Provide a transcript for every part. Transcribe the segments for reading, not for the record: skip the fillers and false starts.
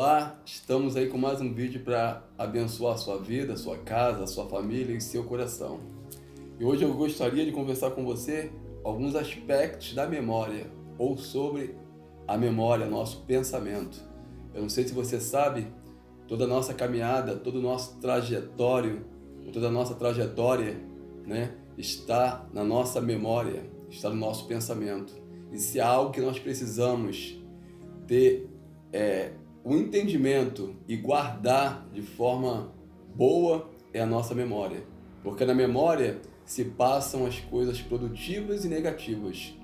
Olá, estamos aí com mais um vídeo para abençoar a sua vida, a sua casa, a sua família e seu coração. E hoje eu gostaria de conversar com você alguns aspectos da memória, ou sobre a memória, nosso pensamento. Eu não sei se você sabe, toda a nossa caminhada, todo o nosso trajetório, toda a nossa trajetória, está na nossa memória, está no nosso pensamento. E se há algo que nós precisamos ter o entendimento e guardar de forma boa é a nossa memória. Porque na memória se passam as coisas produtivas e negativas,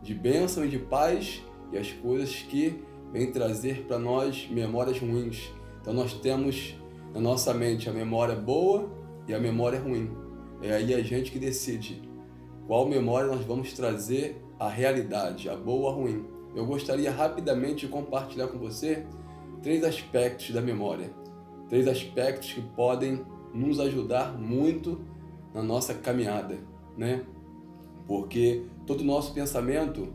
de bênção e de paz, e as coisas que vêm trazer para nós memórias ruins. Então nós temos na nossa mente a memória boa e a memória ruim. É aí a gente que decide qual memória nós vamos trazer à realidade, a boa ou a ruim. Eu gostaria rapidamente de compartilhar com você 3 aspectos da memória. 3 aspectos que podem nos ajudar muito na nossa caminhada, Porque todo o nosso pensamento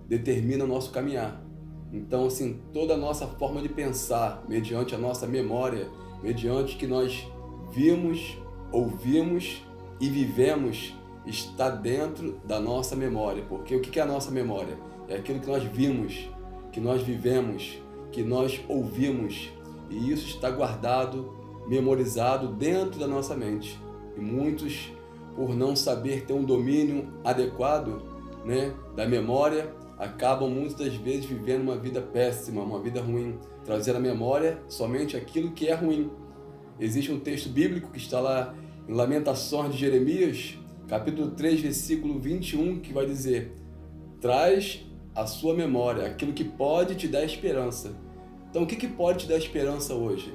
determina o nosso caminhar. Então, assim, toda a nossa forma de pensar, mediante a nossa memória, mediante o que nós vimos, ouvimos e vivemos, está dentro da nossa memória. Porque o que é a nossa memória? É aquilo que nós vimos, que nós vivemos, que nós ouvimos, e isso está guardado, memorizado dentro da nossa mente. E muitos, por não saber ter um domínio adequado, da memória, acabam muitas das vezes vivendo uma vida péssima, uma vida ruim, trazendo à memória somente aquilo que é ruim. Existe um texto bíblico que está lá em Lamentações de Jeremias, capítulo 3, versículo 21, que vai dizer: traz a sua memória aquilo que pode te dar esperança. Então, o que pode te dar esperança hoje?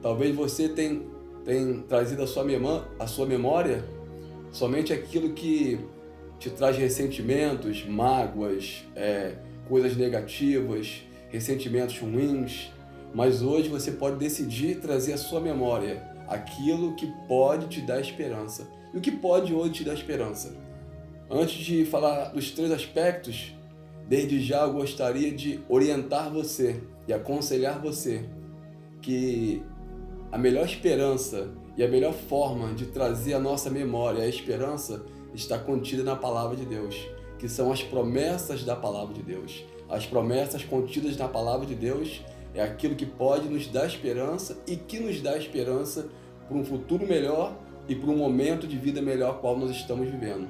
Talvez você tenha trazido à sua memória somente aquilo que te traz ressentimentos, mágoas, coisas negativas, ressentimentos ruins. Mas hoje você pode decidir trazer à sua memória aquilo que pode te dar esperança. E o que pode hoje te dar esperança? Antes de falar dos 3 aspectos, desde já eu gostaria de orientar você e aconselhar você que a melhor esperança e a melhor forma de trazer à nossa memória a esperança está contida na Palavra de Deus, que são as promessas da Palavra de Deus. As promessas contidas na Palavra de Deus é aquilo que pode nos dar esperança e que nos dá esperança para um futuro melhor e para um momento de vida melhor qual nós estamos vivendo.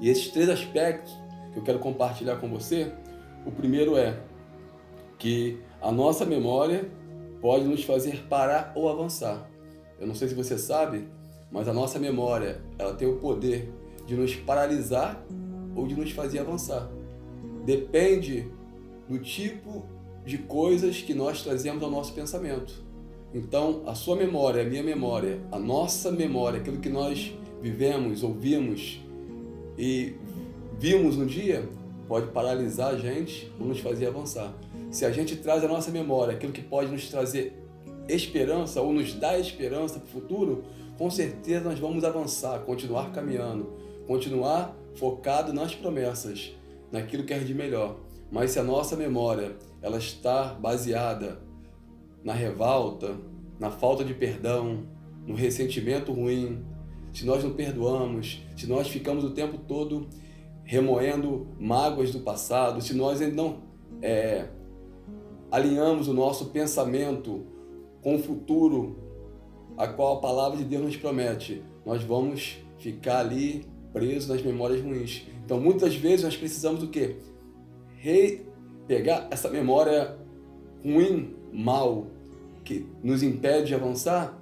E esses 3 aspectos que eu quero compartilhar com você, o primeiro é que a nossa memória pode nos fazer parar ou avançar. Eu não sei se você sabe, mas a nossa memória, ela tem o poder de nos paralisar ou de nos fazer avançar. Depende do tipo de coisas que nós trazemos ao nosso pensamento. Então, a sua memória, a minha memória, a nossa memória, aquilo que nós vivemos, ouvimos e vimos no dia, pode paralisar a gente ou nos fazer avançar. Se a gente traz à nossa memória aquilo que pode nos trazer esperança ou nos dar esperança para o futuro, com certeza nós vamos avançar, continuar caminhando, continuar focado nas promessas, naquilo que é de melhor. Mas se a nossa memória ela está baseada na revolta, na falta de perdão, no ressentimento ruim, se nós não perdoamos, se nós ficamos o tempo todo remoendo mágoas do passado, se nós ainda não alinhamos o nosso pensamento com o futuro, a qual a Palavra de Deus nos promete, nós vamos ficar ali presos nas memórias ruins. Então, muitas vezes nós precisamos do quê? Pegar essa memória ruim, mal, que nos impede de avançar,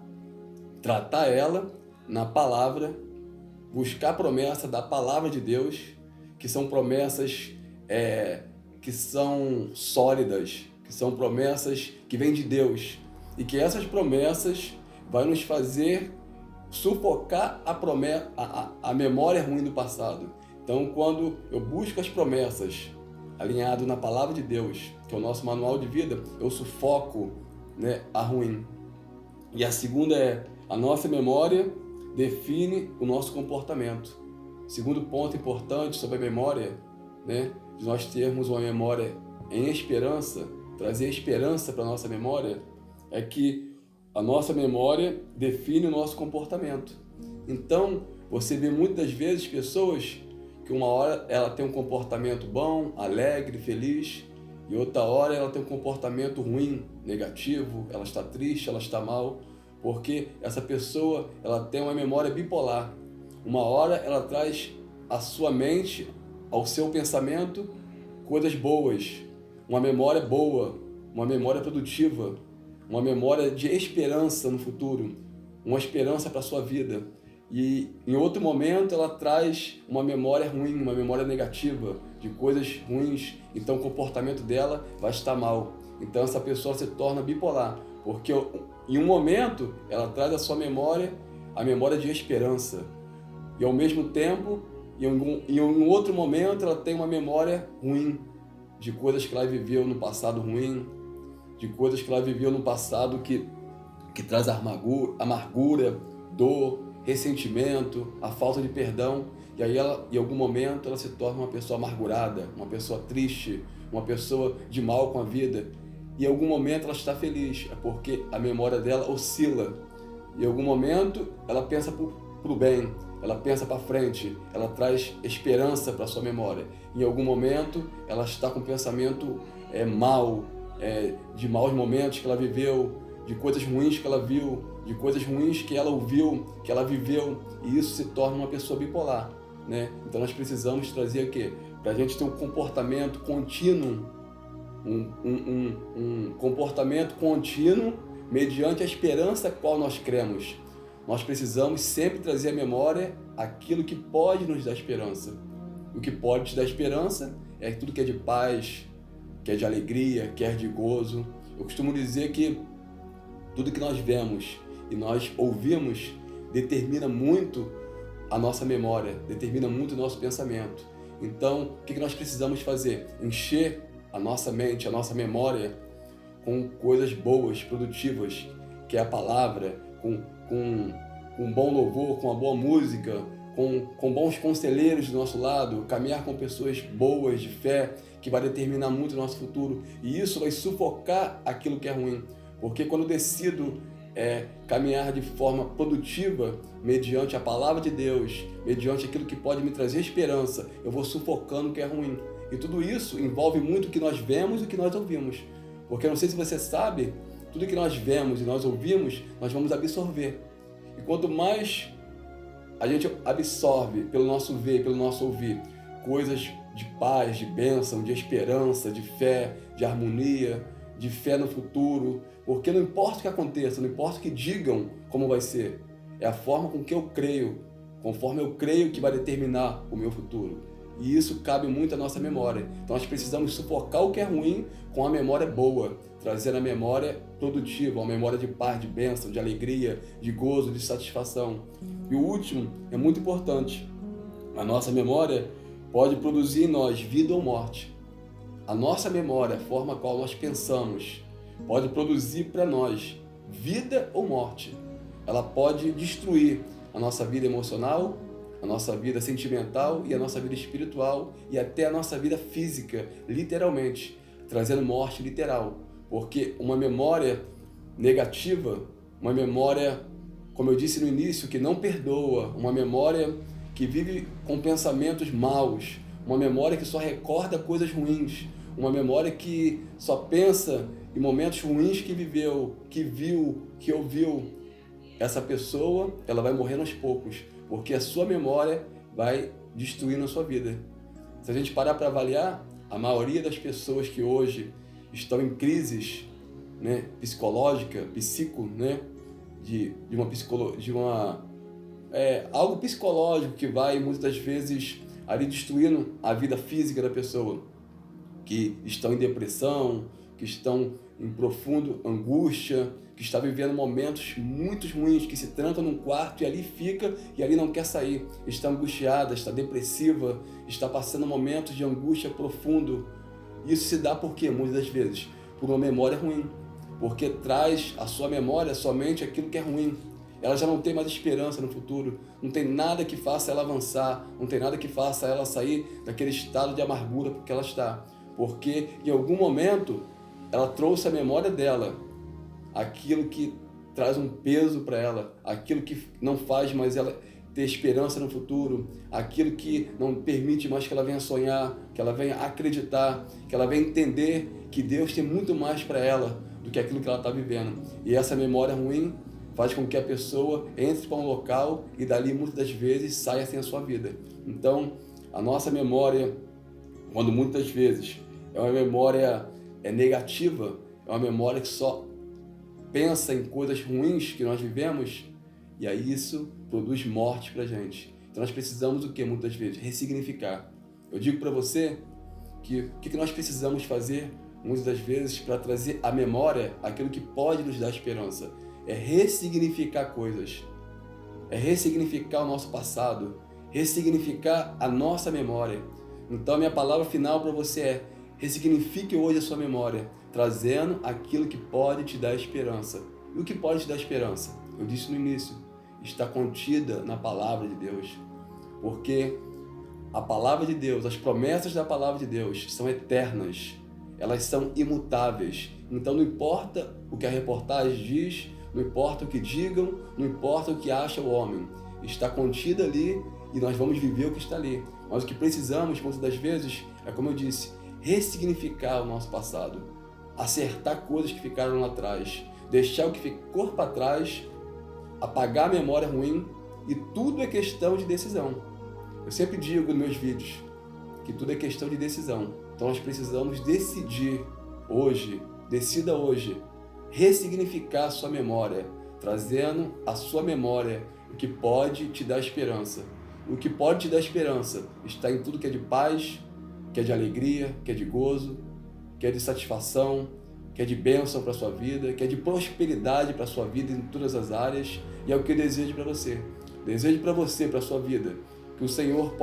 tratar ela na palavra, buscar a promessa da Palavra de Deus, que são promessas que são sólidas, que são promessas que vêm de Deus, e que essas promessas vão nos fazer sufocar a memória ruim do passado. Então, quando eu busco as promessas alinhado na Palavra de Deus, que é o nosso manual de vida, eu sufoco a ruim. E a segunda é, a nossa memória define o nosso comportamento. Segundo ponto importante sobre a memória, de nós termos uma memória em esperança, trazer esperança para a nossa memória, é que a nossa memória define o nosso comportamento. Então, você vê muitas vezes pessoas que uma hora ela tem um comportamento bom, alegre, feliz, e outra hora ela tem um comportamento ruim, negativo, ela está triste, ela está mal, porque essa pessoa ela tem uma memória bipolar. Uma hora ela traz à sua mente, ao seu pensamento, coisas boas, uma memória boa, uma memória produtiva, uma memória de esperança no futuro, uma esperança para a sua vida. E em outro momento ela traz uma memória ruim, uma memória negativa, de coisas ruins, então o comportamento dela vai estar mal. Então essa pessoa se torna bipolar, porque em um momento ela traz à sua memória a memória de esperança, e ao mesmo tempo, em um outro momento ela tem uma memória ruim, de coisas que ela viveu no passado ruim, de coisas que ela viveu no passado que traz amargura, dor, ressentimento, a falta de perdão, e aí ela, em algum momento ela se torna uma pessoa amargurada, uma pessoa triste, uma pessoa de mal com a vida, e em algum momento ela está feliz, é porque a memória dela oscila, em algum momento ela pensa para o bem, ela pensa para frente, ela traz esperança para a sua memória, em algum momento ela está com pensamento mal, de maus momentos que ela viveu, de coisas ruins que ela viu, de coisas ruins que ela ouviu, que ela viveu, e isso se torna uma pessoa bipolar, né? Então nós precisamos trazer o quê? Para a gente ter um comportamento contínuo, um comportamento contínuo mediante a esperança a qual nós cremos. Nós precisamos sempre trazer à memória aquilo que pode nos dar esperança. O que pode te dar esperança é tudo que é de paz, que é de alegria, que é de gozo. Eu costumo dizer que tudo que nós vemos e nós ouvimos determina muito a nossa memória, determina muito o nosso pensamento. Então, o que nós precisamos fazer? Encher a nossa mente, a nossa memória com coisas boas, produtivas, que é a palavra, com um bom louvor, com uma boa música, com bons conselheiros do nosso lado, caminhar com pessoas boas, de fé, que vai determinar muito o nosso futuro. E isso vai sufocar aquilo que é ruim. Porque quando eu decido caminhar de forma produtiva, mediante a palavra de Deus, mediante aquilo que pode me trazer esperança, eu vou sufocando o que é ruim. E tudo isso envolve muito o que nós vemos e o que nós ouvimos. Porque não sei se você sabe, tudo que nós vemos e nós ouvimos, nós vamos absorver. E quanto mais a gente absorve pelo nosso ver, pelo nosso ouvir, coisas de paz, de bênção, de esperança, de fé, de harmonia, de fé no futuro, porque não importa o que aconteça, não importa o que digam como vai ser, é a forma com que eu creio, conforme eu creio que vai determinar o meu futuro. E isso cabe muito à nossa memória. Então nós precisamos sufocar o que é ruim com a memória boa, trazer a memória produtiva, uma memória de paz, de bênção, de alegria, de gozo, de satisfação. E o último é muito importante. A nossa memória pode produzir em nós vida ou morte. A nossa memória, a forma qual nós pensamos, pode produzir para nós vida ou morte. Ela pode destruir a nossa vida emocional, a nossa vida sentimental e a nossa vida espiritual e até a nossa vida física, literalmente, trazendo morte literal. Porque uma memória negativa, uma memória, como eu disse no início, que não perdoa, uma memória que vive com pensamentos maus, uma memória que só recorda coisas ruins, uma memória que só pensa em momentos ruins que viveu, que viu, que ouviu. Essa pessoa, ela vai morrendo aos poucos, porque a sua memória vai destruindo a sua vida. Se a gente parar para avaliar, a maioria das pessoas que hoje estão em crises, né, psicológica, algo psicológico que vai muitas vezes ali destruindo a vida física da pessoa, que estão em depressão, que estão em profunda angústia, que está vivendo momentos muito ruins, que se tranca num quarto e ali fica e ali não quer sair, está angustiada, está depressiva, está passando momentos de angústia profundo. Isso se dá por quê? Muitas das vezes por uma memória ruim, porque traz à sua memória somente aquilo que é ruim. Ela já não tem mais esperança no futuro, não tem nada que faça ela avançar, não tem nada que faça ela sair daquele estado de amargura que ela está, porque em algum momento ela trouxe a memória dela, aquilo que traz um peso para ela, aquilo que não faz mais ela ter esperança no futuro, aquilo que não permite mais que ela venha sonhar, que ela venha acreditar, que ela venha entender que Deus tem muito mais para ela do que aquilo que ela está vivendo. E essa memória ruim faz com que a pessoa entre para um local e dali muitas das vezes saia sem a sua vida. Então, a nossa memória, quando muitas vezes é uma memória negativa, é uma memória que só pensa em coisas ruins que nós vivemos, e aí isso produz morte pra gente. Então nós precisamos o que muitas vezes? Ressignificar. Eu digo para você que o que nós precisamos fazer muitas das vezes para trazer à memória aquilo que pode nos dar esperança? É ressignificar coisas. É ressignificar o nosso passado. Ressignificar a nossa memória. Então a minha palavra final para você é: ressignifique hoje a sua memória, trazendo aquilo que pode te dar esperança. E o que pode te dar esperança? Eu disse no início, está contida na palavra de Deus. Porque a palavra de Deus, as promessas da palavra de Deus são eternas. Elas são imutáveis. Então não importa o que a reportagem diz, não importa o que digam, não importa o que acha o homem. Está contida ali e nós vamos viver o que está ali. Mas o que precisamos, muitas das vezes, é como eu disse, ressignificar o nosso passado. Acertar coisas que ficaram lá atrás. Deixar o que ficou para trás, apagar a memória ruim, e tudo é questão de decisão. Eu sempre digo nos meus vídeos que tudo é questão de decisão. Então nós precisamos decidir hoje, decida hoje, ressignificar a sua memória, trazendo à sua memória o que pode te dar esperança. O que pode te dar esperança está em tudo que é de paz, que é de alegria, que é de gozo, que é de satisfação, que é de bênção para a sua vida, que é de prosperidade para a sua vida em todas as áreas, e é o que eu desejo para você. Desejo para você, para a sua vida, que o Senhor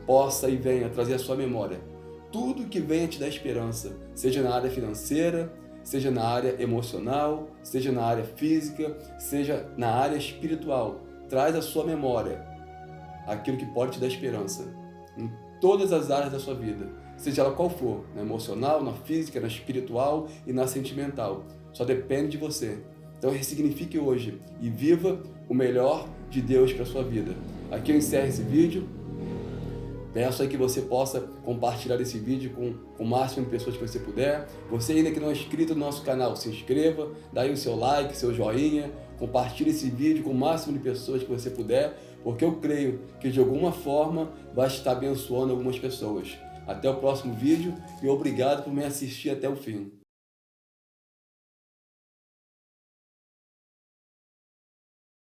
possa e venha trazer à sua memória tudo que venha te dar esperança, seja na área financeira, seja na área emocional, seja na área física, seja na área espiritual. Traz à sua memória aquilo que pode te dar esperança em todas as áreas da sua vida, seja ela qual for, na emocional, na física, na espiritual e na sentimental. Só depende de você. Então ressignifique hoje e viva o melhor de Deus para a sua vida. Aqui eu encerro esse vídeo. Peço aí que você possa compartilhar esse vídeo com o máximo de pessoas que você puder. Você ainda que não é inscrito no nosso canal, se inscreva, dá aí o seu like, seu joinha, compartilhe esse vídeo com o máximo de pessoas que você puder, porque eu creio que de alguma forma vai estar abençoando algumas pessoas. Até o próximo vídeo e obrigado por me assistir até o fim.